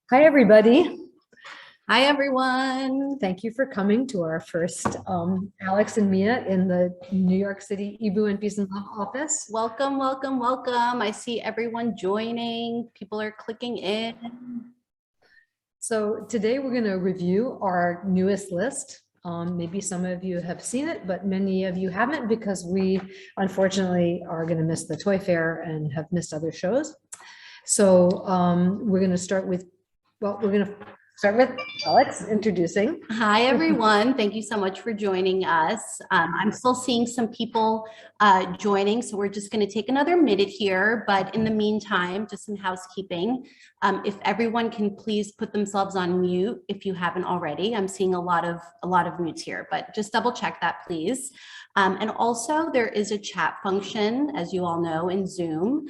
Hi, everybody. Hi, everyone. Thank you for coming to our first Alex and Mia in the New York City eeBoo and Peace and Love office. Welcome, welcome, welcome. I see everyone joining. People are clicking in. So today we're going to review our newest list. Maybe some of you have seen it, but many of you haven't because we unfortunately are going to miss the toy fair and have missed other shows. So we're going to start with Alex introducing. Hi, everyone. Thank you so much for joining us. I'm still seeing some people joining, so we're just going to take another minute here. But in the meantime, just some housekeeping. If everyone can please put themselves on mute if you haven't already. I'm seeing a lot of mutes here, but just double check that, please. And also there is a chat function, as you all know, in Zoom.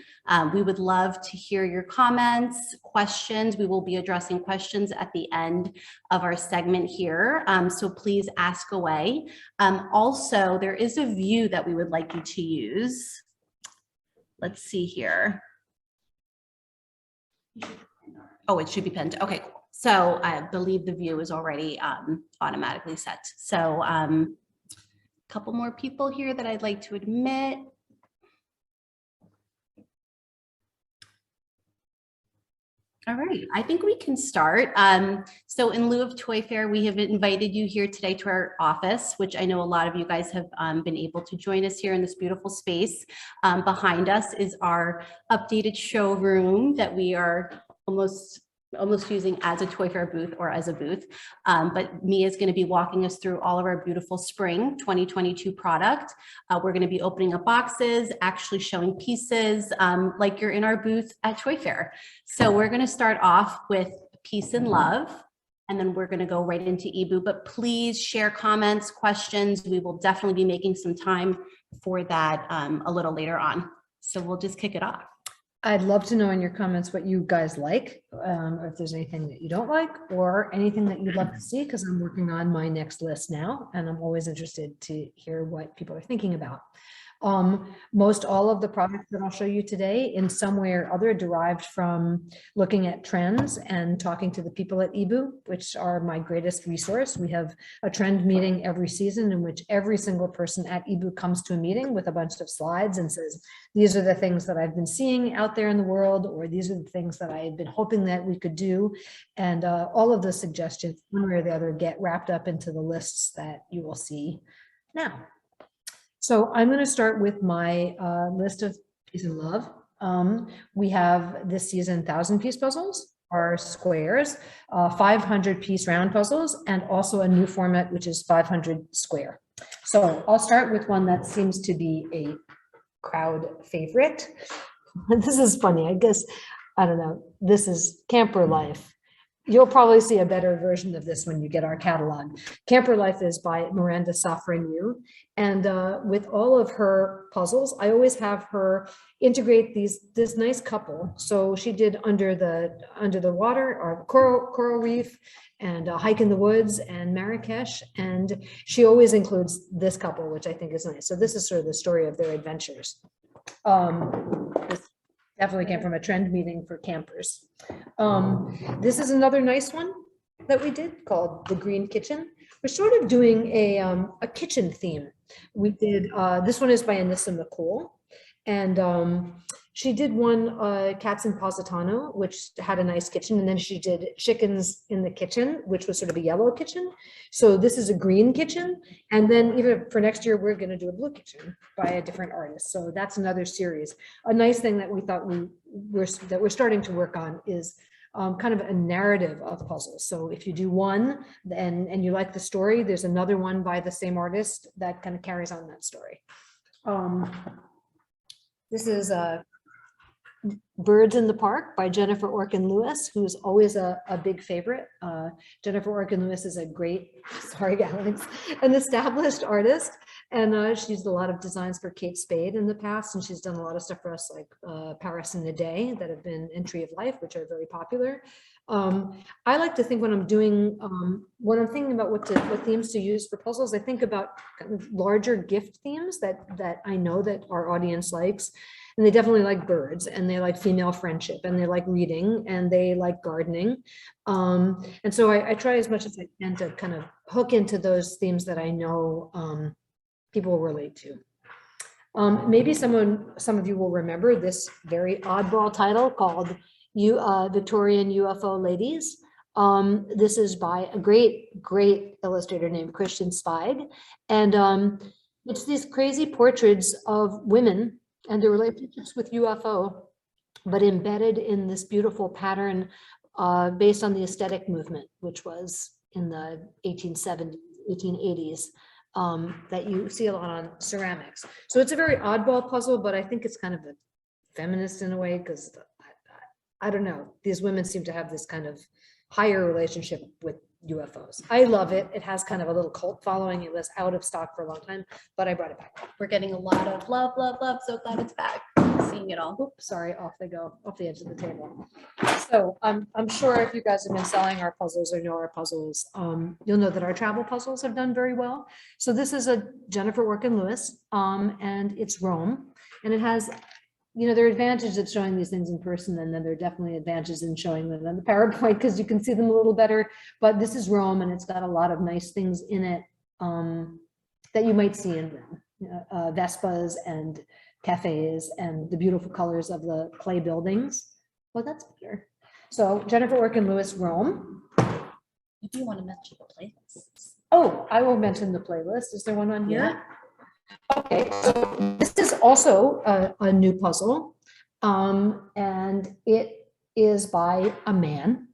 We would love to hear your comments, questions. We will be addressing questions at the end of our segment here. So please ask away. Also, there is a view that we would like you to use. Let's see here. Oh, it should be pinned. Okay, cool. So I believe the view is already automatically set. So couple more people here that I'd like to admit. All right, I think we can start. So in lieu of Toy Fair, we have invited you here today to our office, which I know a lot of you guys have been able to join us here in this beautiful space. Behind us is our updated showroom that we are almost using as a Toy Fair booth or as a booth. But Mia is going to be walking us through all of our beautiful spring 2022 product. We're going to be opening up boxes, actually showing pieces like you're in our booth at Toy Fair. So we're going to start off with Peace and Love, and then we're going to go right into eeBoo. But please share comments, questions. We will definitely be making some time for that a little later on. So we'll just kick it off. I'd love to know in your comments what you guys like, or if there's anything that you don't like, or anything that you'd love to see, because I'm working on my next list now, and I'm always interested to hear what people are thinking about. Most all of the products that I'll show you today in some way or other derived from looking at trends and talking to the people at eeBoo, which are my greatest resource. We have a trend meeting every season in which every single person at eeBoo comes to a meeting with a bunch of slides and says, these are the things that I've been seeing out there in the world, or these are the things that I had been hoping that we could do. And all of the suggestions, one way or the other, get wrapped up into the lists that you will see now. So I'm going to start with my list of Peace and Love. We have this season 1,000-piece puzzles, or squares, 500-piece round puzzles, and also a new format, which is 500 square. So I'll start with one that seems to be a crowd favorite. This is funny, I guess. I don't know. This is Camper Life. You'll probably see a better version of this when you get our catalog. Camper Life is by Miranda Safrainu. And with all of her puzzles, I always have her integrate this nice couple. So she did Under the Water, or Coral Reef, and Hike in the Woods, and Marrakesh. And she always includes this couple, which I think is nice. So this is sort of the story of their adventures. This definitely came from a trend meeting for campers. This is another nice one that we did called The Green Kitchen. We're sort of doing a kitchen theme. We did, this one is by Anissa McCool, and she did one, Cats in Positano, which had a nice kitchen, and then she did Chickens in the Kitchen, which was sort of a yellow kitchen. So this is a green kitchen, and then even for next year, we're going to do a blue kitchen by a different artist. So that's another series. A nice thing that we thought we're starting to work on is kind of a narrative of puzzles. So if you do one and you like the story, there's another one by the same artist that kind of carries on that story. This is Birds in the Park by Jennifer Orkin Lewis, who's always a big favorite. Jennifer Orkin Lewis is a great, sorry Alex, an established artist, and she's did a lot of designs for Kate Spade in the past, and she's done a lot of stuff for us like Paris in a Day that have been in Tree of Life, which are very popular. I like to think when I'm doing, when I'm thinking about what themes to use for puzzles, I think about kind of larger gift themes that I know that our audience likes. And they definitely like birds, and they like female friendship, and they like reading, and they like gardening. And so I try as much as I can to kind of hook into those themes that I know people relate to. Maybe some of you will remember this very oddball title called Victorian Ufo Ladies. This is by a great illustrator named Christian Zweig. And it's these crazy portraits of women and their relationships with UFO, but embedded in this beautiful pattern based on the aesthetic movement, which was in the 1870s, 1880s, that you see a lot on ceramics. So it's a very oddball puzzle, but I think it's kind of a feminist in a way, because I don't know, these women seem to have this kind of higher relationship with UFOs. I love it. It has kind of a little cult following. It was out of stock for a long time, but I brought it back. We're getting a lot of love, love, love. So glad it's back. Seeing it all. Oops, sorry, off they go, off the edge of the table. So I'm sure if you guys have been selling our puzzles or know our puzzles, you'll know that our travel puzzles have done very well. So this is a Jennifer Orkin Lewis, and it's Rome, and it has, you know, there are advantages of showing these things in person, and then there are definitely advantages in showing them on the PowerPoint because you can see them a little better. But this is Rome, and it's got a lot of nice things in it that you might see in Rome, Vespas and cafes and the beautiful colors of the clay buildings. Well, that's better. So Jennifer Orkin Lewis, Rome. If you want to mention the playlists. Oh, I will mention the playlist. Is there one on here? Yeah. Okay, so this is also a new puzzle, and it is by a man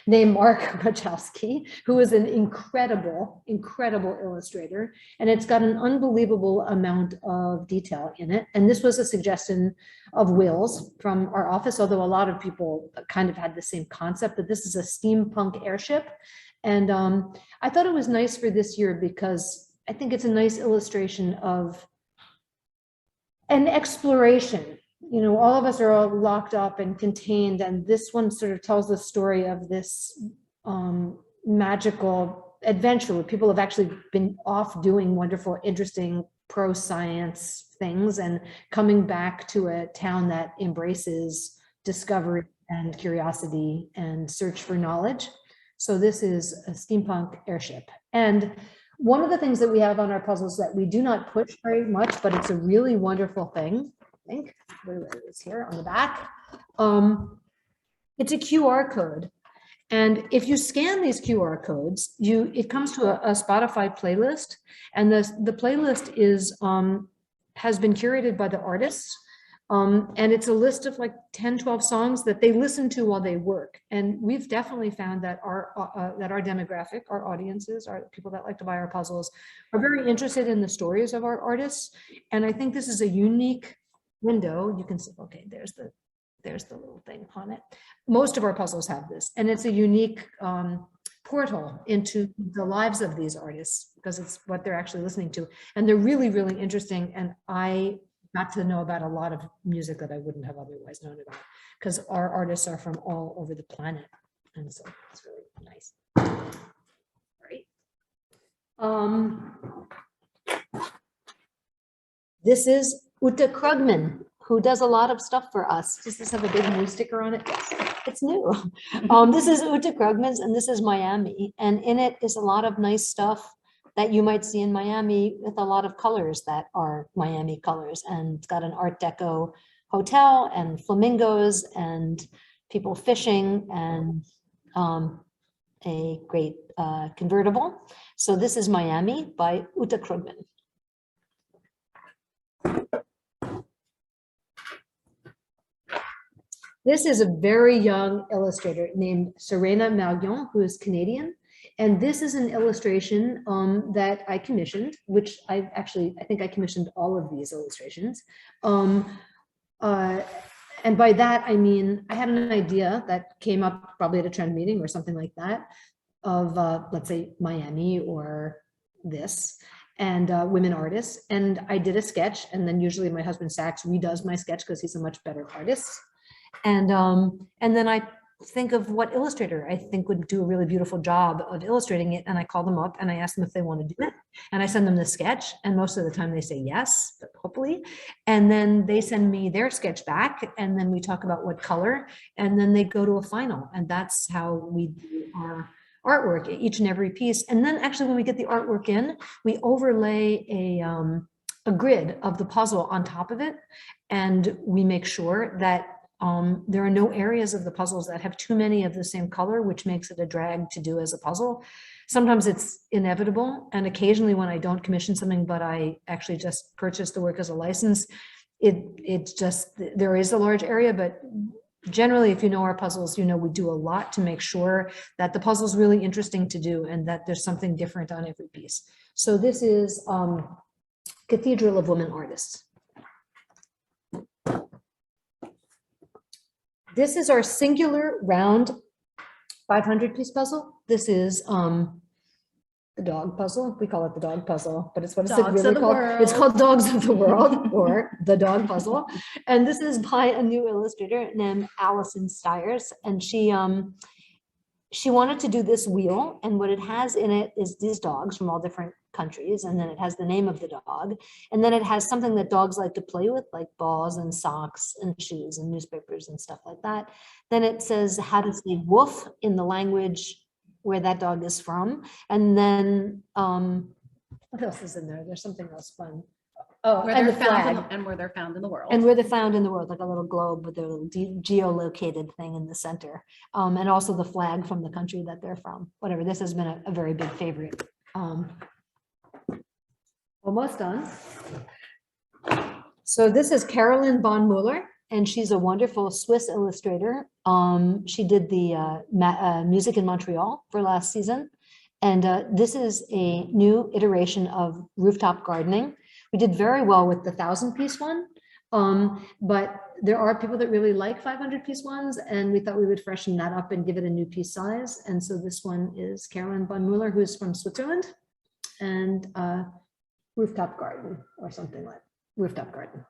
named Mark Wachowski, who is an incredible illustrator, and it's got an unbelievable amount of detail in it. And this was a suggestion of Will's from our office, although a lot of people kind of had the same concept, that this is a steampunk airship. And I thought it was nice for this year because I think it's a nice illustration of an exploration. You know, all of us are all locked up and contained, and this one sort of tells the story of this magical adventure where people have actually been off doing wonderful, interesting pro-science things and coming back to a town that embraces discovery and curiosity and search for knowledge. So this is a steampunk airship. And one of the things that we have on our puzzles that we do not push very much, but it's a really wonderful thing, I think, where it is here on the back. It's a QR code. And if you scan these QR codes, it comes to a Spotify playlist. And the playlist is has been curated by the artists. And it's a list of like 10, 12 songs that they listen to while they work. And we've definitely found that our demographic, our audiences, our people that like to buy our puzzles, are very interested in the stories of our artists. And I think this is a unique window. You can see, okay, there's the little thing on it. Most of our puzzles have this, and it's a unique portal into the lives of these artists because it's what they're actually listening to. And they're really, really interesting. And I got to know about a lot of music that I wouldn't have otherwise known about because our artists are from all over the planet. And so it's really nice. Right. This is Uttar Krugman, who does a lot of stuff for us. Does this have a big new sticker on it? Yes, it's new. This is Uttar Krugman's, and this is Miami. And in it is a lot of nice stuff that you might see in Miami with a lot of colors that are Miami colors. And it's got an Art Deco hotel and flamingos and people fishing and a great convertible. So this is Miami by Uttar Krugman. This is a very young illustrator named Serena Malion, who is Canadian. And this is an illustration that I commissioned, which I think I commissioned all of these illustrations. And by that, I mean, I had an idea that came up probably at a trend meeting or something like that of, let's say, Miami or this, and women artists. And I did a sketch, and then usually my husband Sachs redoes my sketch because he's a much better artist. And then I think of what illustrator I think would do a really beautiful job of illustrating it. And I call them up and I ask them if they want to do it. And I send them the sketch. And most of the time they say yes, but hopefully. And then they send me their sketch back. And then we talk about what color. And then they go to a final. And that's how we do our artwork, each and every piece. And then actually when we get the artwork in, we overlay a grid of the puzzle on top of it. And we make sure that there are no areas of the puzzles that have too many of the same color, which makes it a drag to do as a puzzle. Sometimes it's inevitable. And occasionally when I don't commission something, but I actually just purchase the work as a license, it's just, there is a large area, but generally, if you know our puzzles, you know we do a lot to make sure that the puzzle is really interesting to do and that there's something different on every piece. So this is Cathedral of Women Artists. This is our singular round 500-piece puzzle. This is the dog puzzle. We call it the dog puzzle, but it's what it's really called. It's called Dogs of the World or the dog puzzle. And this is by a new illustrator named Alison Stiers. And she wanted to do this wheel. And what it has in it is these dogs from all different countries. And then it has the name of the dog. And then it has something that dogs like to play with, like balls and socks and shoes and newspapers and stuff like that. Then it says how to say woof in the language where that dog is from. And then what else is in there? There's something else fun. Oh, Where and they're the flag. found and where they're found in the world. And where they're found in the world, like a little globe with their little geolocated thing in the center. And also the flag from the country that they're from. Whatever, this has been a very big favorite. Almost done. So this is Carolyn Von Muller, and she's a wonderful Swiss illustrator. She did the music in Montreal for last season. And this is a new iteration of rooftop gardening. We did very well with the 1,000-piece one, but there are people that really like 500-piece ones, and we thought we would freshen that up and give it a new piece size. And so this one is Carolyn Von Muller, who's from Switzerland, and rooftop garden or something like rooftop garden.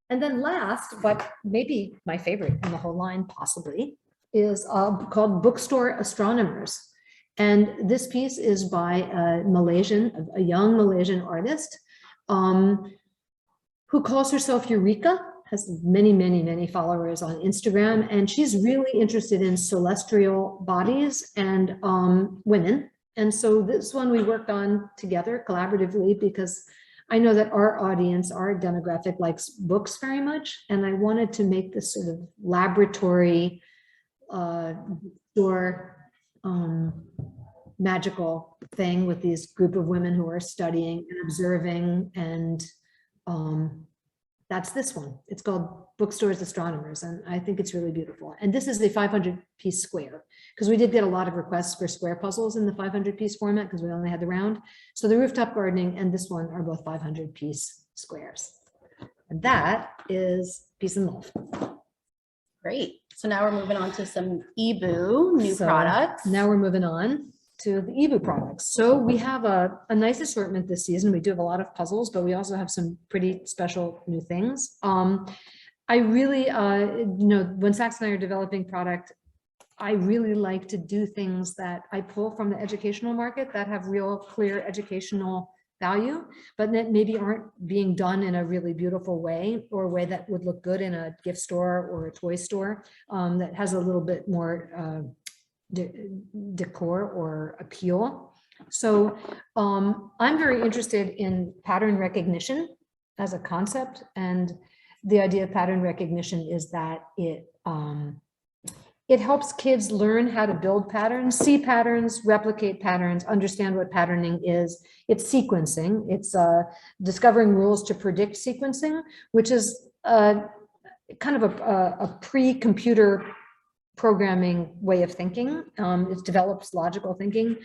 And then last, but maybe my favorite in the whole line possibly, is called Bookstore Astronomers. And this piece is by a young Malaysian artist who calls herself Eureka, has many, many, many followers on Instagram. And she's really interested in celestial bodies and women. And so this one we worked on together collaboratively because I know that our audience, our demographic likes books very much. And I wanted to make this sort of laboratory magical thing with these group of women who are studying and observing, and that's this one. It's called Bookstore Astronomers, and I think it's really beautiful. And this is a 500-piece square, because we did get a lot of requests for square puzzles in the 500-piece format because we only had the round. So the rooftop gardening and this one are both 500-piece squares. And that is Peace and Love. Great. So now we're moving on to some eeBoo new products. Now we're moving on to the eeBoo products. So we have a nice assortment this season. We do have a lot of puzzles, but we also have some pretty special new things. I really, when Sax and I are developing product, I really like to do things that I pull from the educational market that have real clear educational value, but that maybe aren't being done in a really beautiful way or a way that would look good in a gift store or a toy store, that has a little bit more decor or appeal. So I'm very interested in pattern recognition as a concept, and the idea of pattern recognition is that it helps kids learn how to build patterns, see patterns, replicate patterns, understand what patterning is. It's sequencing. It's discovering rules to predict sequencing, which is kind of a pre-computer programming way of thinking. It develops logical thinking,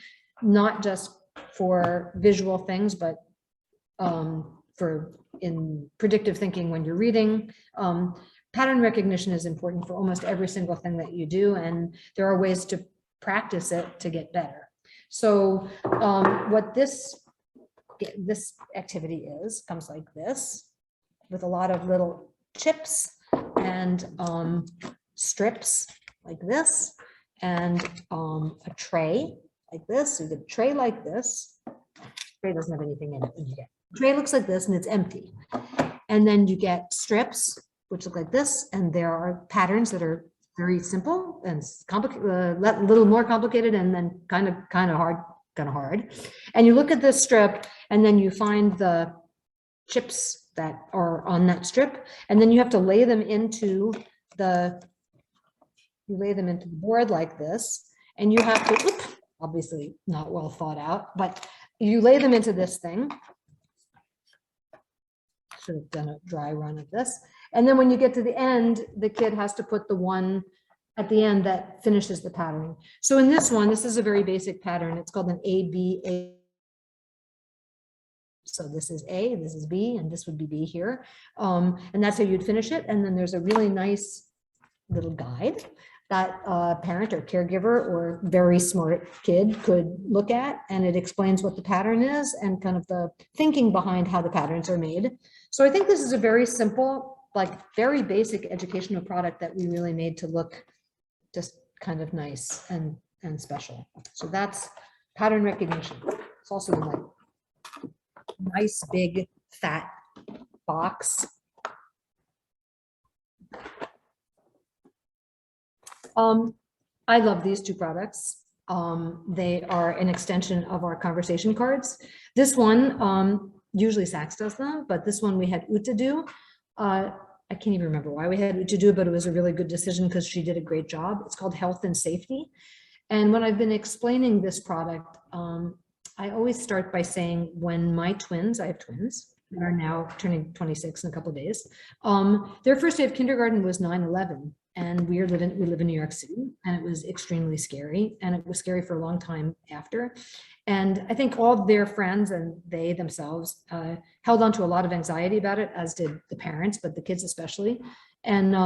not just for visual things, but for in predictive thinking when you're reading. Pattern recognition is important for almost every single thing that you do, and there are ways to practice it to get better. So what this activity comes like this, with a lot of little chips and strips like this and a tray like this. So you get a tray like this. Tray doesn't have anything in it. You get tray looks like this and it's empty. And then you get strips which look like this, and there are patterns that are very simple and complicated, a little more complicated, and then kind of hard. And you look at this strip, and then you find the chips that are on that strip, and then you have to lay them into the board like this, and you have to, obviously not well thought out, but you lay them into this thing. Should have done a dry run of this. And then when you get to the end, the kid has to put the one at the end that finishes the pattern. So in this one, this is a very basic pattern. It's called an A-B-A. So this is A, this is B, and this would be B here. And that's how you'd finish it. And then there's a really nice little guide that a parent or caregiver or very smart kid could look at, and it explains what the pattern is and kind of the thinking behind how the patterns are made. So I think this is a very simple, like very basic educational product that we really made to look just kind of nice and special. So that's pattern recognition. It's also like nice big fat box. I love these two products. They are an extension of our conversation cards. This one, usually Saks does them, but this one we had Uta do. I can't even remember why we had Uta do, but it was a really good decision because she did a great job. It's called Health and Safety. And when I've been explaining this product, I always start by saying when my twins, I have twins, that are now turning 26 in a couple of days. Their first day of kindergarten was 9/11. And we live in New York City, and it was extremely scary, and it was scary for a long time after. And I think all their friends and they themselves held on to a lot of anxiety about it, as did the parents, but the kids especially. And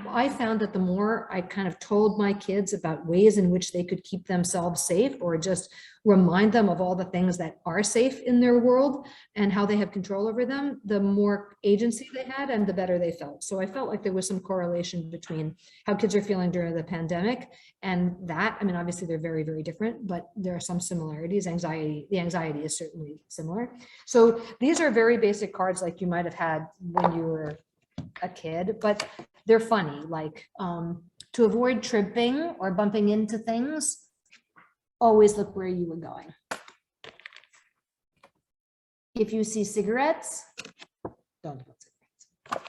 I found that the more I kind of told my kids about ways in which they could keep themselves safe, or just remind them of all the things that are safe in their world and how they have control over them, the more agency they had and the better they felt. So I felt like there was some correlation between how kids are feeling during the pandemic and that. I mean, obviously they're very, very different, but there are some similarities. The anxiety is certainly similar. So these are very basic cards like you might have had when you were a kid, but they're funny, like to avoid tripping or bumping into things, always look where you were going. If you see cigarettes, don't put cigarettes.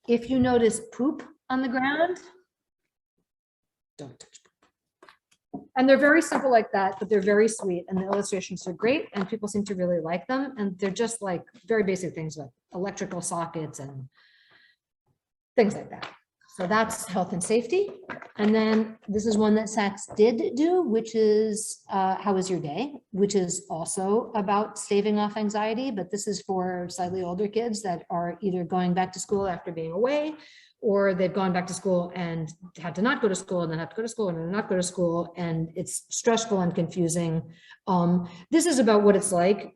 If you notice poop on the ground, don't touch poop. And they're very simple like that, but they're very sweet, and the illustrations are great, and people seem to really like them. And they're just like very basic things like electrical sockets and things like that. So that's health and safety. And then this is one that Saks did do, which is How Was Your Day, which is also about staving off anxiety, but this is for slightly older kids that are either going back to school after being away, or they've gone back to school and had to not go to school and then have to go to school and then not go to school, and it's stressful and confusing. This is about what it's like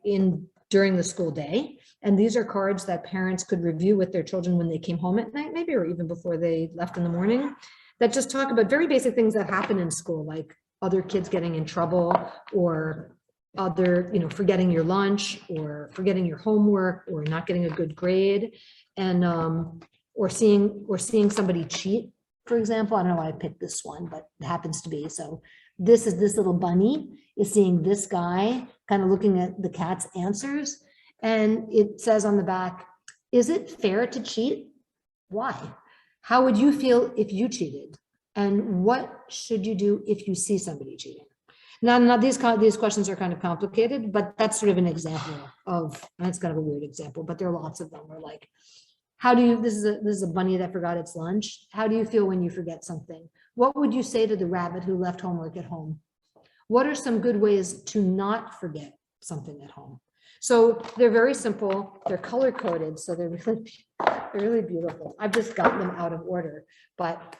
during the school day. And these are cards that parents could review with their children when they came home at night, maybe, or even before they left in the morning, that just talk about very basic things that happen in school, like other kids getting in trouble, or other, forgetting your lunch, or forgetting your homework, or not getting a good grade, and or seeing somebody cheat, for example. I don't know why I picked this one, but it happens to be. So this little bunny is seeing this guy kind of looking at the cat's answers. And it says on the back, is it fair to cheat? Why? How would you feel if you cheated? And what should you do if you see somebody cheating? Now these questions are kind of complicated, but that's sort of an example of, and it's kind of a weird example, but there are lots of them. Where like, this is a bunny that forgot its lunch. How do you feel when you forget something? What would you say to the rabbit who left homework at home? What are some good ways to not forget something at home? So they're very simple. They're color coded, so they're really beautiful. I've just gotten them out of order, but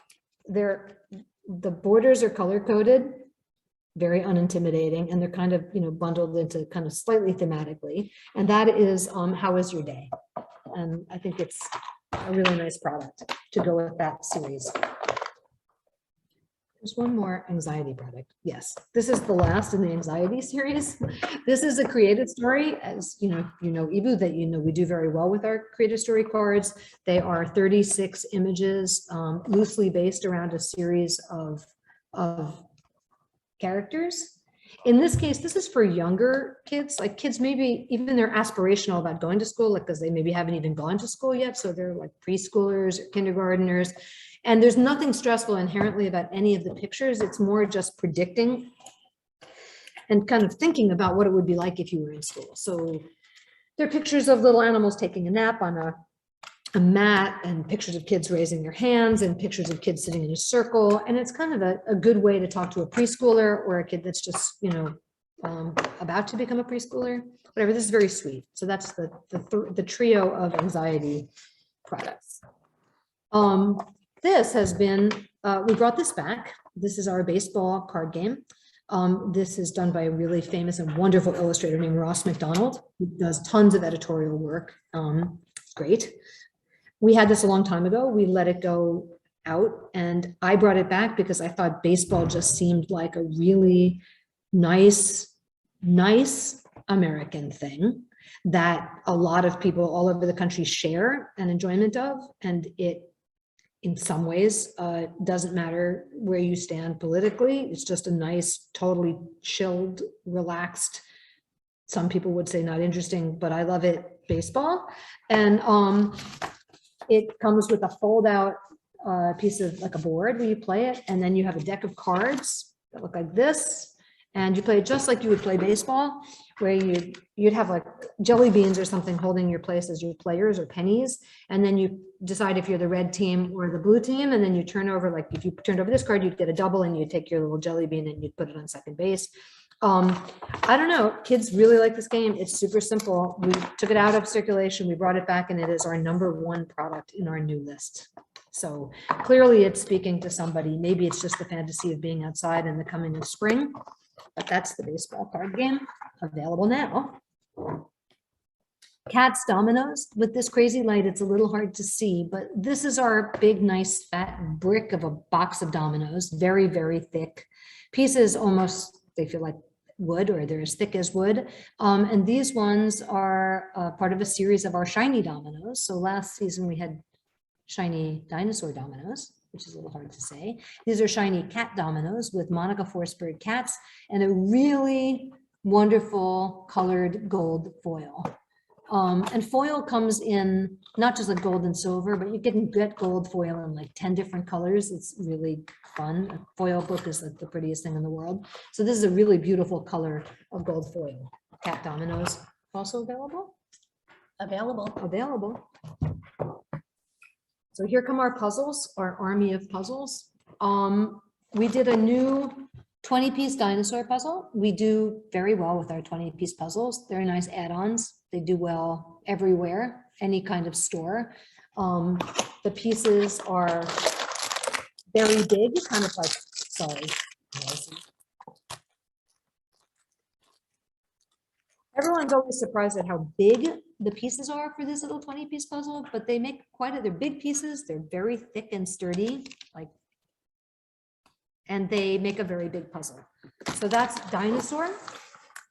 the borders are color coded, very unintimidating, and they're kind of bundled into kind of slightly thematically. And that is How Was Your Day? And I think it's a really nice product to go with that series. There's one more anxiety product. Yes, this is the last in the anxiety series. This is a creative story, as you know, eeBoo, that we do very well with our creative story cards. They are 36 images, loosely based around a series of characters. In this case, this is for younger kids, like kids maybe even they're aspirational about going to school, like because they maybe haven't even gone to school yet, so they're like preschoolers or kindergarteners. And there's nothing stressful inherently about any of the pictures. It's more just predicting and kind of thinking about what it would be like if you were in school. So there are pictures of little animals taking a nap on a mat, and pictures of kids raising their hands, and pictures of kids sitting in a circle. And it's kind of a good way to talk to a preschooler or a kid that's just, about to become a preschooler, whatever. This is very sweet. So that's the trio of anxiety products. This has been, we brought this back. This is our baseball card game. This is done by a really famous and wonderful illustrator named Ross McDonald, who does tons of editorial work. Great. We had this a long time ago. We let it go out, and I brought it back because I thought baseball just seemed like a really nice American thing that a lot of people all over the country share an enjoyment of. And it, in some ways, doesn't matter where you stand politically. It's just a nice, totally chilled, relaxed, some people would say not interesting, but I love it, baseball. And it comes with a fold out piece of like a board where you play it, and then you have a deck of cards that look like this, and you play it just like you would play baseball, where you'd have like jelly beans or something holding your place as your players, or pennies, and then you decide if you're the red team or the blue team, and then you turn over, like if you turned over this card, you'd get a double, and you'd take your little jelly bean and you'd put it on second base. I don't know, kids really like this game. It's super simple. We took it out of circulation, we brought it back, and it is our #1 product in our new list. So clearly it's speaking to somebody. Maybe it's just the fantasy of being outside in the coming of spring, but that's the baseball card game, available now. Cat Dominoes. With this crazy light, it's a little hard to see, but this is our big, nice, fat brick of a box of dominoes. Very, very thick pieces, almost, they feel like wood, or they're as thick as wood. And these ones are part of a series of our shiny dominoes. So last season we had shiny dinosaur dominoes, which is a little hard to say. These are shiny cat dominoes with Monica Forsberg cats and a really wonderful colored gold foil. And foil comes in not just like gold and silver, but you can get gold foil in like 10 different colors. It's really fun. A foil book is like the prettiest thing in the world. So this is a really beautiful color of gold foil. Cat Dominoes also available? Available. So here come our puzzles, our army of puzzles. We did a new 20-piece dinosaur puzzle. We do very well with our 20-piece puzzles. They're nice add-ons. They do well everywhere, any kind of store. The pieces are very big, kind of like, sorry. Everyone's always surprised at how big the pieces are for this little 20-piece puzzle, but they make they're big pieces. They're very thick and sturdy, and they make a very big puzzle. So that's Dinosaur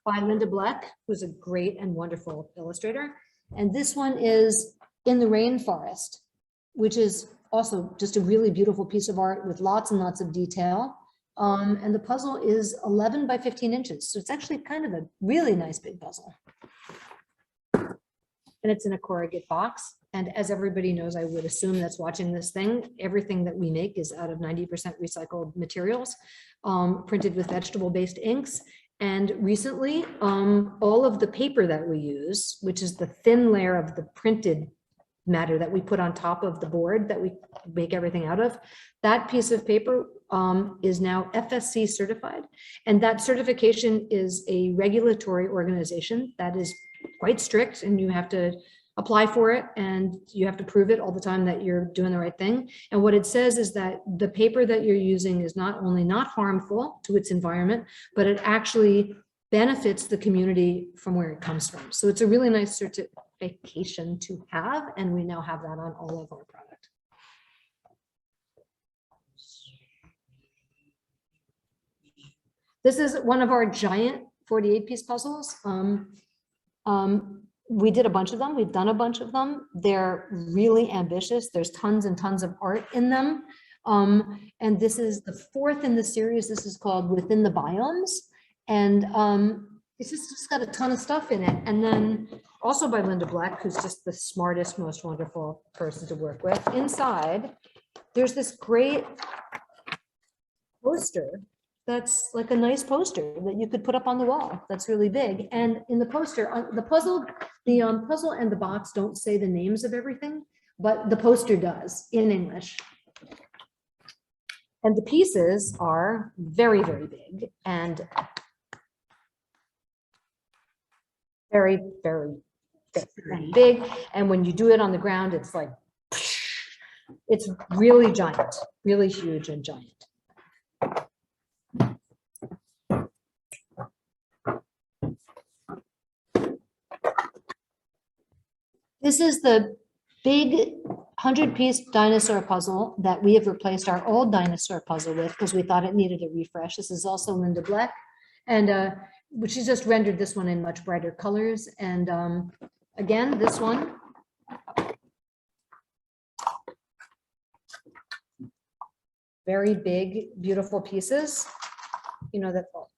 by Linda Black, who's a great and wonderful illustrator. And this one is In the Rainforest, which is also just a really beautiful piece of art with lots and lots of detail. And the puzzle is 11 by 15 inches. So it's actually kind of a really nice big puzzle. And it's in a corrugate box. And as everybody knows, I would assume that's watching this thing, everything that we make is out of 90% recycled materials, printed with vegetable-based inks. And recently, all of the paper that we use, which is the thin layer of the printed matter that we put on top of the board that we make everything out of, that piece of paper is now FSC certified. And that certification is a regulatory organization that is quite strict, and you have to apply for it and you have to prove it all the time that you're doing the right thing. And what it says is that the paper that you're using is not only not harmful to its environment, but it actually benefits the community from where it comes from. So it's a really nice specification to have, and we now have that on all of our product. This is one of our giant 48-piece puzzles. We did a bunch of them. We've done a bunch of them. They're really ambitious. There's tons and tons of art in them. And this is the fourth in the series. This is called Within the Biomes. And it's just got a ton of stuff in it. And then also by Linda Black, who's just the smartest, most wonderful person to work with. Inside, there's this great poster that's like a nice poster that you could put up on the wall. That's really big. And in the poster, the puzzle and the box don't say the names of everything, but the poster does in English. And the pieces are very, very big and very, very thick and big. And when you do it on the ground, it's like, it's really giant, really huge and giant. This is the big 100-piece dinosaur puzzle that we have replaced our old dinosaur puzzle with because we thought it needed a refresh. This is also Linda Black, and she just rendered this one in much brighter colors. And again, this one, very big, beautiful pieces. You know that, well,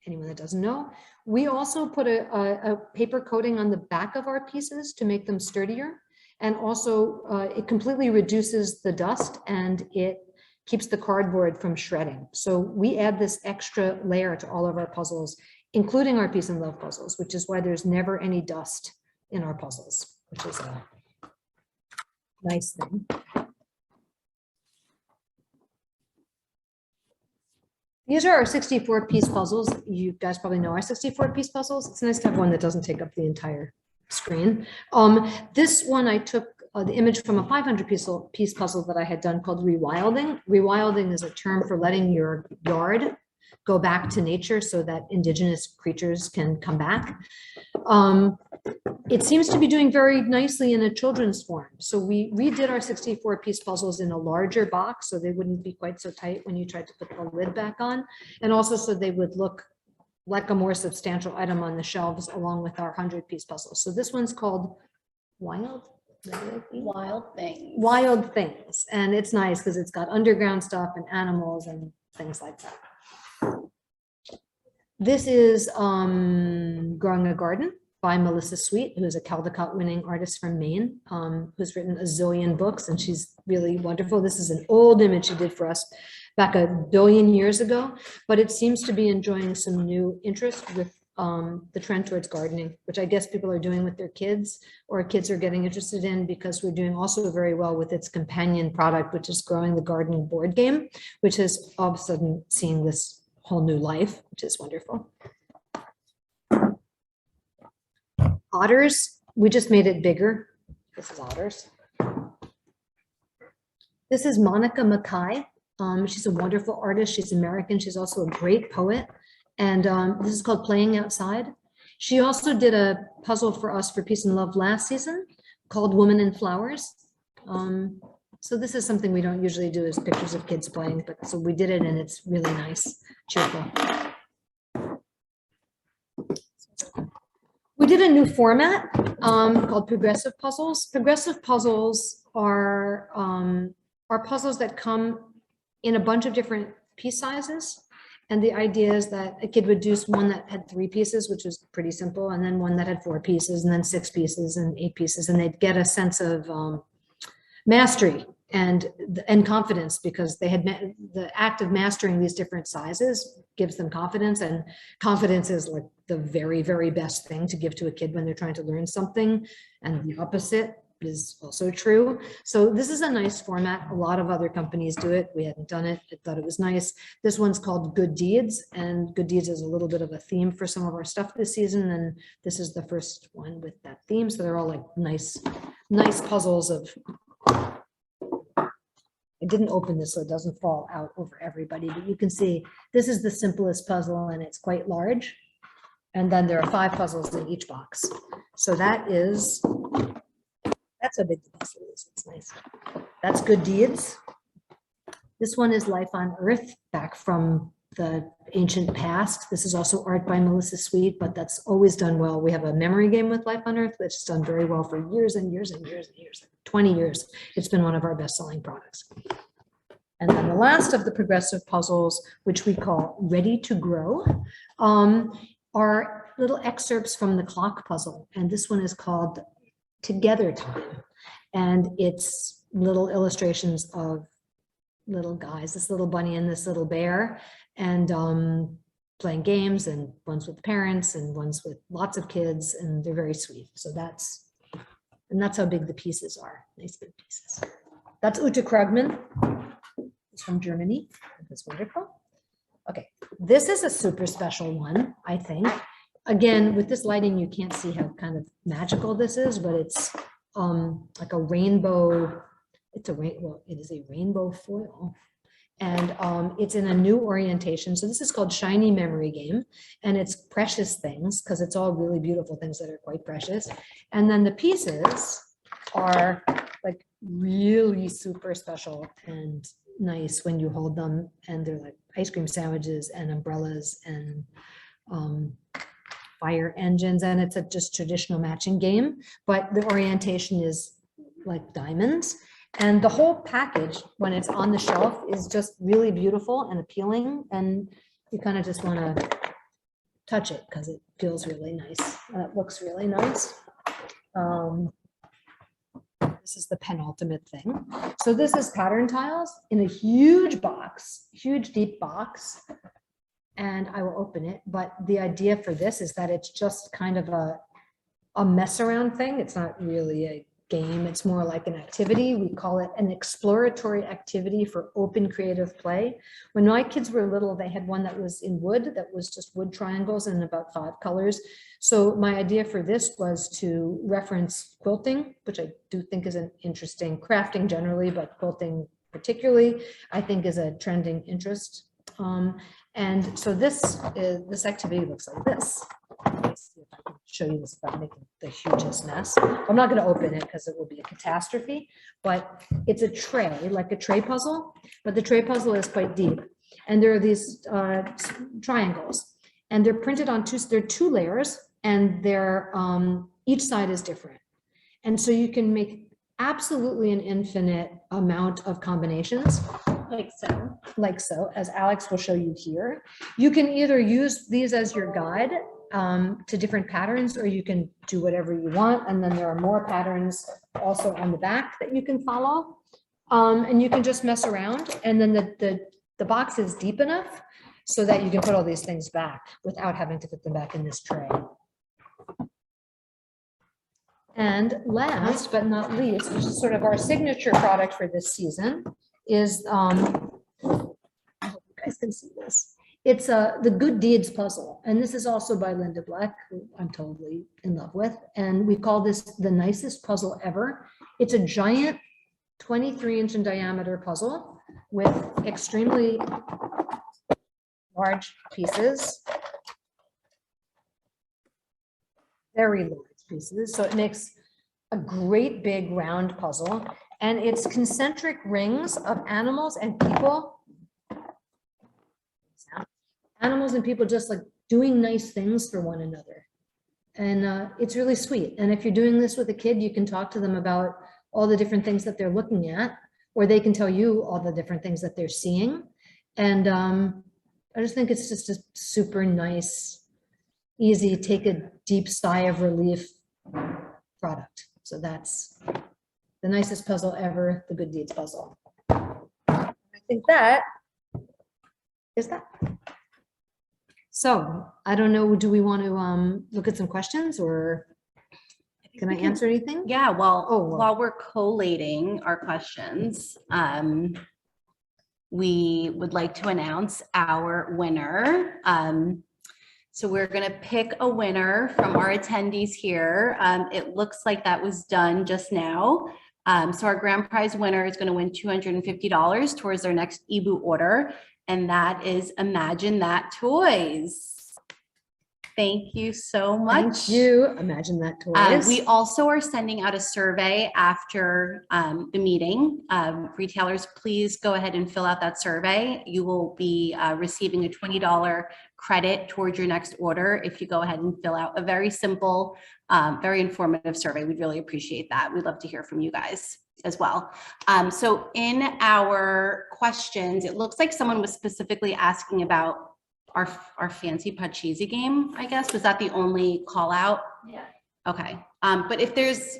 anyone that doesn't know. We also put a paper coating on the back of our pieces to make them sturdier. And also it completely reduces the dust and it keeps the cardboard from shredding. So we add this extra layer to all of our puzzles, including our Peace and Love puzzles, which is why there's never any dust in our puzzles, which is a nice thing. These are our 64-piece puzzles. You guys probably know our 64-piece puzzles. It's nice to have one that doesn't take up the entire screen. This one I took the image from a 500-piece puzzle that I had done called rewilding. Rewilding is a term for letting your yard go back to nature so that indigenous creatures can come back. It seems to be doing very nicely in a children's form. So we redid our 64-piece puzzles in a larger box so they wouldn't be quite so tight when you tried to put the lid back on. And also so they would look like a more substantial item on the shelves along with our 100-piece puzzle. So this one's called Wild Things. Wild Things. And it's nice because it's got underground stuff and animals and things like that. This is Growing a Garden by Melissa Sweet, who is a Caldecott winning artist from Maine, who's written a zillion books, and she's really wonderful. This is an old image she did for us back a billion years ago, but it seems to be enjoying some new interest with the trend towards gardening, which I guess people are doing with their kids, or kids are getting interested in, because we're doing also very well with its companion product, which is Growing the Garden board game, which has all of a sudden seen this whole new life, which is wonderful. Otters, we just made it bigger. This is Otters. This is Monica Mackay. She's a wonderful artist. She's American. She's also a great poet. And this is called Playing Outside. She also did a puzzle for us for Peace and Love last season called Woman in Flowers. So this is something we don't usually do, is pictures of kids playing, but so we did it and it's really nice, cheerful. We did a new format called Progressive Puzzles. Progressive puzzles are puzzles that come in a bunch of different piece sizes. And the idea is that a kid would do one that had 3 pieces, which was pretty simple, and then one that had 4 pieces, and then 6 pieces and 8 pieces, and they'd get a sense of mastery and confidence, because they had the act of mastering these different sizes gives them confidence, and confidence is like the very, very best thing to give to a kid when they're trying to learn something, and the opposite is also true. So this is a nice format. A lot of other companies do it. We hadn't done it. I thought it was nice. This one's called Good Deeds, and Good Deeds is a little bit of a theme for some of our stuff this season, and this is the first one with that theme. So they're all like nice puzzles of. I didn't open this so it doesn't fall out over everybody, but you can see this is the simplest puzzle and it's quite large. And then there are 5 puzzles in each box. So that is That's how big the puzzle is. It's nice. That's Good Deeds. This one is Life on Earth, back from the ancient past. This is also art by Melissa Sweet, but that's always done well. We have a memory game with Life on Earth, which has done very well for years and years and years and years. 20 years. It's been one of our best-selling products. And then the last of the progressive puzzles, which we call Ready to Grow, are little excerpts from the clock puzzle. And this one is called Together Time. And it's little illustrations of little guys, this little bunny and this little bear, and playing games, and ones with parents and ones with lots of kids, and they're very sweet. So that's how big the pieces are. Nice big pieces. That's Uttar Krugman. It's from Germany. It's wonderful. Okay, this is a super special one, I think. Again, with this lighting, you can't see how kind of magical this is, but it's like a rainbow. It is a rainbow foil, and it's in a new orientation. So this is called Shiny Memory Game, and it's precious things, because it's all really beautiful things that are quite precious. And then the pieces are like really super special and nice when you hold them, and they're like ice cream sandwiches and umbrellas and fire engines, and it's a just traditional matching game, but the orientation is like diamonds. And the whole package, when it's on the shelf, is just really beautiful and appealing, and you kind of just want to touch it because it feels really nice. It looks really nice. This is the penultimate thing. So this is pattern tiles in a huge box, huge deep box, and I will open it. But the idea for this is that it's just kind of a mess around thing. It's not really a game. It's more like an activity. We call it an exploratory activity for open creative play. When my kids were little, they had one that was in wood, that was just wood triangles in about 5 colors. So my idea for this was to reference quilting, which I do think is an interesting, crafting generally, but quilting particularly, I think is a trending interest. And so this activity looks like this. Let's see if I can show you this without making the hugest mess. I'm not going to open it because it will be a catastrophe, but it's a tray, like a tray puzzle, but the tray puzzle is quite deep. And there are these triangles, and they're printed on they're 2 layers, and they're each side is different. And so you can make absolutely an infinite amount of combinations. Like so, as Alex will show you here. You can either use these as your guide to different patterns, or you can do whatever you want. And then there are more patterns also on the back that you can follow. And you can just mess around. And then the box is deep enough so that you can put all these things back without having to put them back in this tray. And last but not least, which is sort of our signature product for this season, is I hope you guys can see this. It's the Good Deeds puzzle, and this is also by Linda Black, who I'm totally in love with, and we call this the nicest puzzle ever. It's a giant 23-inch in diameter puzzle with extremely large pieces, very large pieces, so it makes a great big round puzzle. And it's concentric rings of animals and people. Animals and people just like doing nice things for one another. And it's really sweet. And if you're doing this with a kid, you can talk to them about all the different things that they're looking at, or they can tell you all the different things that they're seeing. And I just think it's just a super nice, easy, take a deep sigh of relief product. So that's the nicest puzzle ever, the Good Deeds puzzle. I think that is that. So I don't know, do we want to look at some questions, or can I answer anything? Yeah, well, while we're collating our questions, we would like to announce our winner. So we're going to pick a winner from our attendees here. It looks like that was done just now. So our grand prize winner is going to win $250 towards their next eeBoo order, and that is Imagine That Toys. Thank you so much. Thank you. Imagine that toys. We also are sending out a survey after the meeting. Retailers, please go ahead and fill out that survey. You will be receiving a $20 credit towards your next order if you go ahead and fill out a very simple, very informative survey. We'd really appreciate that. We'd love to hear from you guys as well. So in our questions, it looks like someone was specifically asking about our fancy Pachisi game, I guess. Was that the only call out? Yeah. Okay. But if there's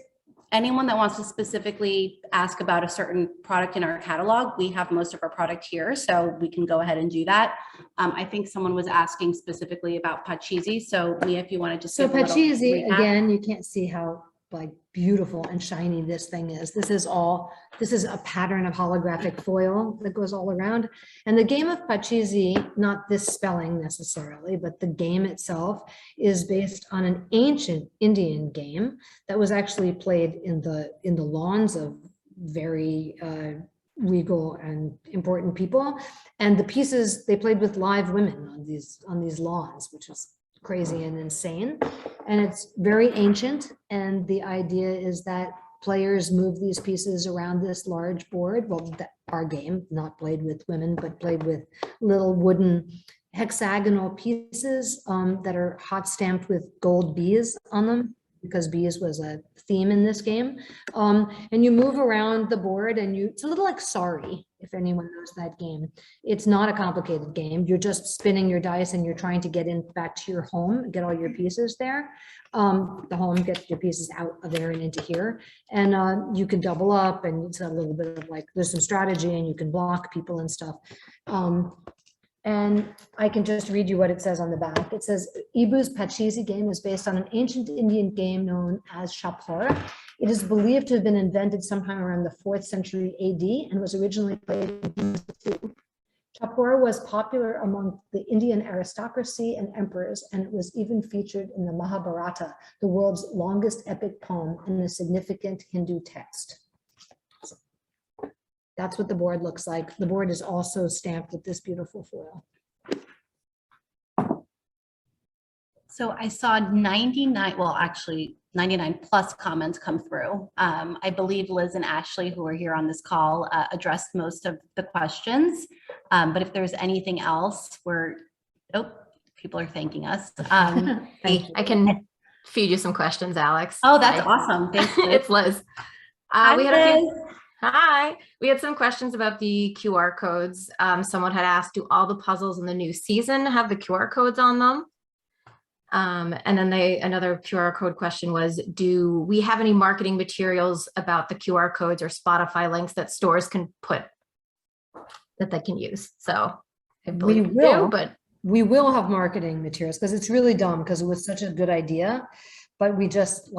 anyone that wants to specifically ask about a certain product in our catalog, we have most of our product here, so we can go ahead and do that. I think someone was asking specifically about Pachisi. So Mia, if you wanted to So give a little Pachisi, recap. again, you can't see how like beautiful and shiny this thing is. This is a pattern of holographic foil that goes all around. And the game of Pachisi, not this spelling necessarily, but the game itself is based on an ancient Indian game that was actually played in the lawns of very regal and important people. And the pieces, they played with live women on these lawns, which is crazy and insane. And it's very ancient. And the idea is that players move these pieces around this large board. Well, our game, not played with women, but played with little wooden hexagonal pieces that are hot stamped with gold bees on them, because bees was a theme in this game. And you move around the board and it's a little like Sorry, if anyone knows that game. It's not a complicated game. You're just spinning your dice and you're trying to get back to your home, get all your pieces there. The home, get your pieces out of there and into here. And you can double up, and it's a little bit of like, there's some strategy, and you can block people and stuff. And I can just read you what it says on the back. It says, eeBoo's Pachisi game is based on an ancient Indian game known as Chapur. It is believed to have been invented sometime around the 4th century AD and was originally played in Chapur was popular among the Indian aristocracy and emperors, and it was even featured in the Mahabharata, the world's longest epic poem and a significant Hindu text. That's what the board looks like. The board is also stamped with this beautiful foil. So I saw 99, well, actually 99 plus comments come through. I believe Liz and Ashley, who are here on this call, addressed most of the questions. But if there's anything else, people are thanking us. Hey, I can feed you some questions, Alex. Oh, that's awesome. Thanks, Liz. It's Liz. Hi, We had a few. Liz. Hi. We had some questions about the QR codes. Someone had asked, do all the puzzles in the new season have the QR codes on them? And then another QR code question was, do we have any marketing materials about the QR codes or Spotify links that stores can put that they can use? So I believe we will, do, but we will have marketing materials, because it's really dumb, because it was such a good idea, but we just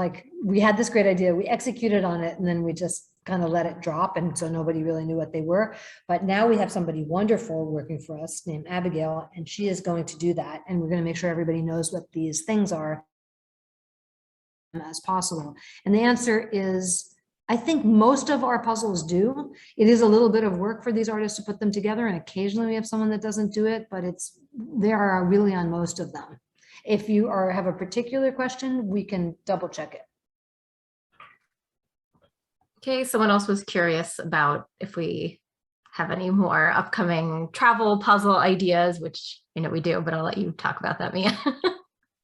we had this great idea, we executed on it, and then we just kind of let it drop, and so nobody really knew what they were. But now we have somebody wonderful working for us named Abigail, and she is going to do that, and we're going to make sure everybody knows what these things are as possible. And the answer is, I think most of our puzzles do. It is a little bit of work for these artists to put them together, and occasionally we have someone that doesn't do it, but they are really on most of them. If you have a particular question, we can double check it. okay. Someone else was curious about if we have any more upcoming travel puzzle ideas, which I know we do, but I'll let you talk about that, Mia.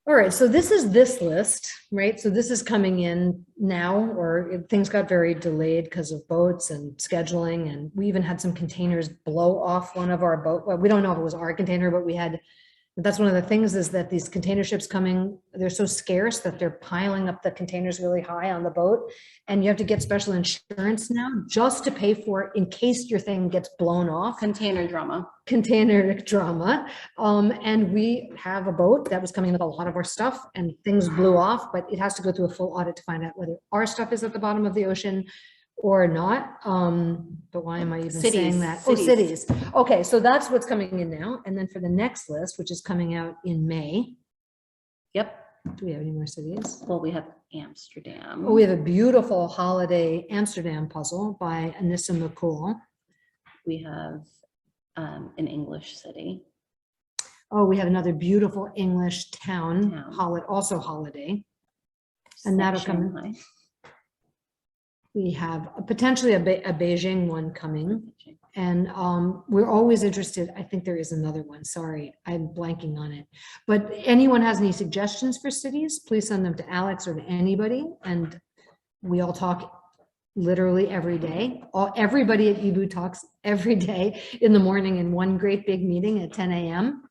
All right, so this is this list, right? So this is coming in now, or things got very delayed because of boats and scheduling, and we even had some containers blow off one of our boat. Well, we don't know if it was our container, but we had. That's one of the things, is that these container ships coming, they're so scarce that they're piling up the containers really high on the boat, and you have to get special insurance now just to pay for it in case your thing gets blown off. Container drama. And we have a boat that was coming with a lot of our stuff, and things blew off, but it has to go through a full audit to find out whether our stuff is at the bottom of the ocean or not. But why am I even saying that? Oh, cities. Okay, so that's what's coming in now. And then for the next list, which is coming out in May. Yep. Do we have any more cities? Well, we have Amsterdam. Oh, we have a beautiful holiday Amsterdam puzzle by Anissa McCool. We have an English city. Oh, we have another beautiful English town, Town. also holiday. And that'll come. Shanghai. We have potentially a Beijing one coming. And we're always interested. I think there is another one. Sorry, I'm blanking on it. But anyone has any suggestions for cities, please send them to Alex or to anybody. And we all talk literally every day. Everybody at eeBoo talks every day in the morning in one great big meeting at 10 a.m.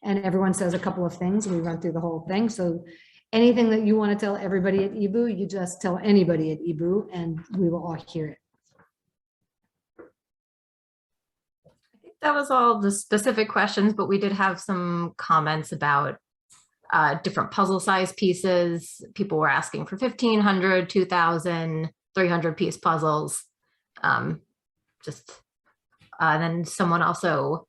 And everyone says a couple of things. We run through the whole thing. So anything that you want to tell everybody at eeBoo, you just tell anybody at eeBoo and we will all hear it. That was all the specific questions, but we did have some comments about different puzzle size pieces. People were asking for 1,500, 2,000, 300 piece puzzles. And then someone also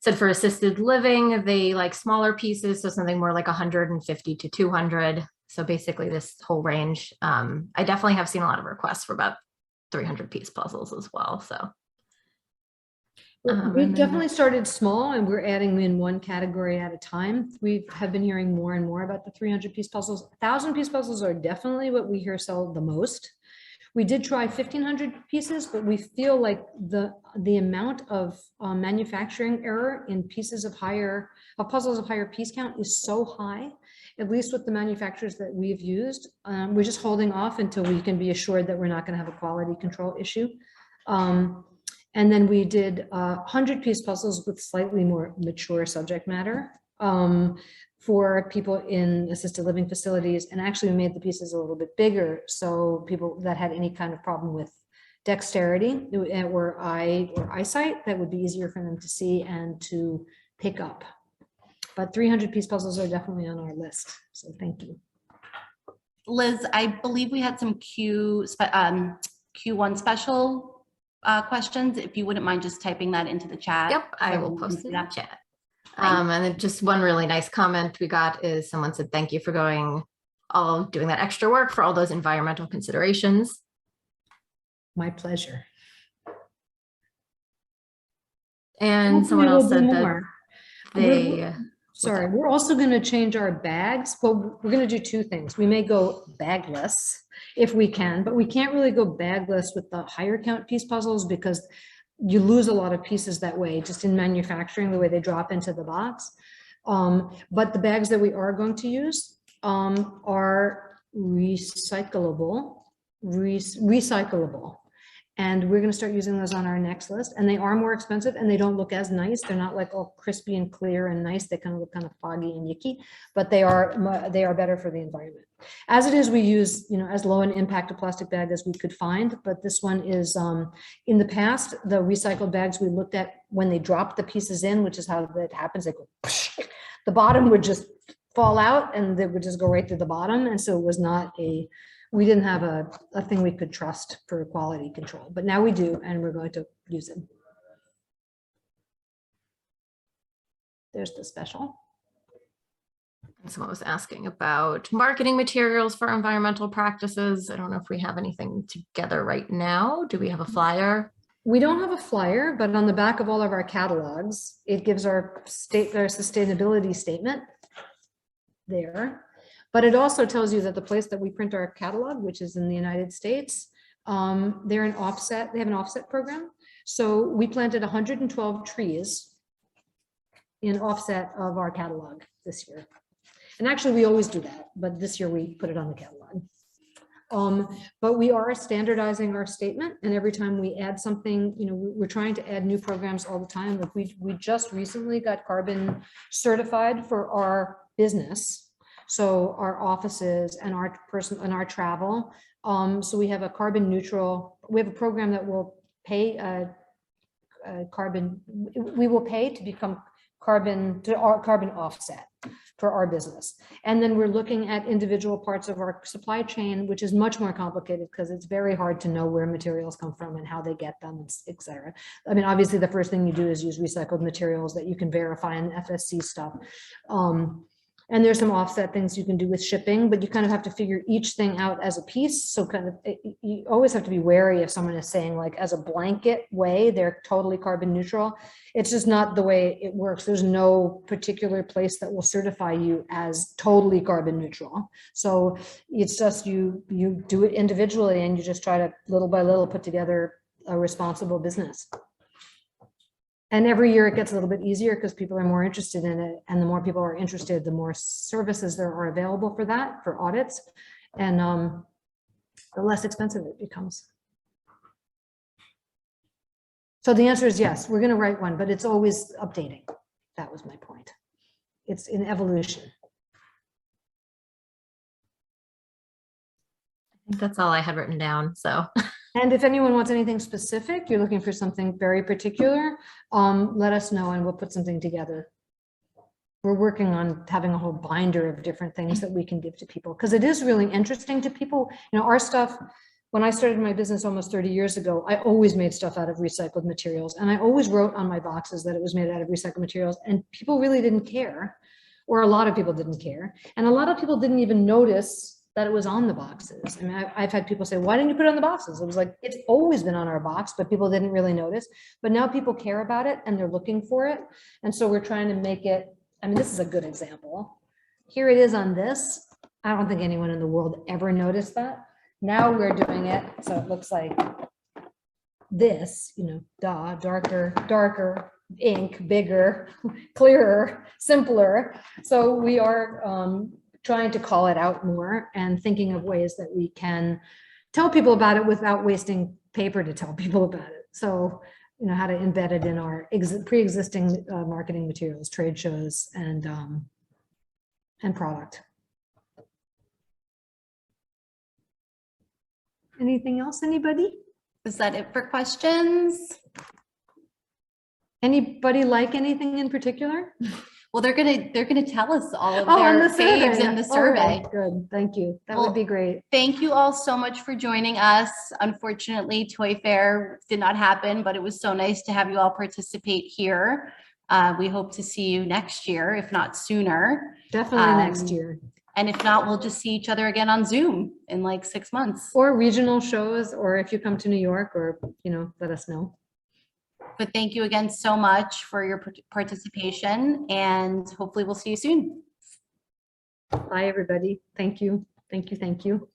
said for assisted living, they like smaller pieces. So something more like 150 to 200. So basically this whole range. I definitely have seen a lot of requests for about 300 piece puzzles as well. So. We definitely started small and we're adding in one category at a time. We have been hearing more and more about the 300 piece puzzles. 1,000 piece puzzles are definitely what we hear sell the most. We did try 1,500 pieces, but we feel like the amount of manufacturing error in puzzles of higher piece count is so high, at least with the manufacturers that we've used. We're just holding off until we can be assured that we're not going to have a quality control issue. And then we did 100 piece puzzles with slightly more mature subject matter for people in assisted living facilities. And actually we made the pieces a little bit bigger. So people that had any kind of problem with dexterity or eyesight, that would be easier for them to see and to pick up. But 300 piece puzzles are definitely on our list. So thank you. Liz, I believe we had some Q1 special questions, if you wouldn't mind just typing that into the chat. Yep, I will post it in the chat. And then just one really nice comment we got is someone said, thank you for doing that extra work for all those environmental considerations. My pleasure. And someone else said that Sorry, we're also going to change our bags. Well, we're going to do two things. We may go bagless if we can, but we can't really go bagless with the higher count piece puzzles because you lose a lot of pieces that way, just in manufacturing, the way they drop into the box. But the bags that we are going to use are recyclable. And we're going to start using those on our next list. And they are more expensive and they don't look as nice. They're not like all crispy and clear and nice. They kind of look kind of foggy and yucky, but they are better for the environment. As it is, we use, as low an impact a plastic bag as we could find, but this one is, in the past, the recycled bags we looked at when they dropped the pieces in, which is how that happens, they go, the bottom would just fall out and they would just go right through the bottom. And so it was not we didn't have a thing we could trust for quality control, but now we do, and we're going to use it. There's the special. Someone was asking about marketing materials for environmental practices. I don't know if we have anything together right now. Do we have a flyer? We don't have a flyer, but on the back of all of our catalogs, it gives our sustainability statement there. But it also tells you that the place that we print our catalog, which is in the United States, they're an offset. They have an offset program. So we planted 112 trees in offset of our catalog this year. And actually, we always do that, but this year we put it on the catalog. But we are standardizing our statement, and every time we add something, we're trying to add new programs all the time. Like we just recently got carbon certified for our business. So our offices and our travel. So we have a carbon neutral, we have a program that will pay we will pay to become carbon offset for our business. And then we're looking at individual parts of our supply chain, which is much more complicated because it's very hard to know where materials come from and how they get them, et cetera. I mean, obviously the first thing you do is use recycled materials that you can verify in FSC stuff. And there's some offset things you can do with shipping, but you kind of have to figure each thing out as a piece. So kind of, you always have to be wary if someone is saying like as a blanket way, they're totally carbon neutral. It's just not the way it works. There's no particular place that will certify you as totally carbon neutral. So it's just you do it individually and you just try to little by little put together a responsible business. And every year it gets a little bit easier because people are more interested in it. And the more people are interested, the more services there are available for that, for audits. And the less expensive it becomes. So the answer is yes, we're going to write one, but it's always updating. That was my point. It's in evolution. I think that's all I had written down, so. And if anyone wants anything specific, you're looking for something very particular, let us know and we'll put something together. We're working on having a whole binder of different things that we can give to people because it is really interesting to people. You know, our stuff, when I started my business almost 30 years ago, I always made stuff out of recycled materials. And I always wrote on my boxes that it was made out of recycled materials and people really didn't care, or a lot of people didn't care. And a lot of people didn't even notice that it was on the boxes. I mean, I've had people say, why didn't you put it on the boxes? It was like, it's always been on our box, but people didn't really notice. But now people care about it and they're looking for it. And so we're trying to make it, I mean, this is a good example. Here it is on this. I don't think anyone in the world ever noticed that. Now we're doing it, so it looks like this, you know, darker ink, bigger, clearer, simpler. So we are trying to call it out more and thinking of ways that we can tell people about it without wasting paper to tell people about it. So, you know, how to embed it in our pre-existing marketing materials, trade shows, and product. Anything else, anybody? Is that it for questions? Anybody like anything in particular? Well, they're gonna tell us all of On their the faves survey. in the Oh, survey. good, thank you. That Well, would be great. Thank you all so much for joining us. Unfortunately, Toy Fair did not happen, but it was so nice to have you all participate here. We hope to see you next year, if not sooner. Definitely next year. And if not, we'll just see each other again on Zoom in like 6 months. Or regional shows, or if you come to New York, or, you know, let us know. But thank you again so much for your participation, and hopefully we'll see you soon. Bye, everybody. Thank you. Thank you. Thank you.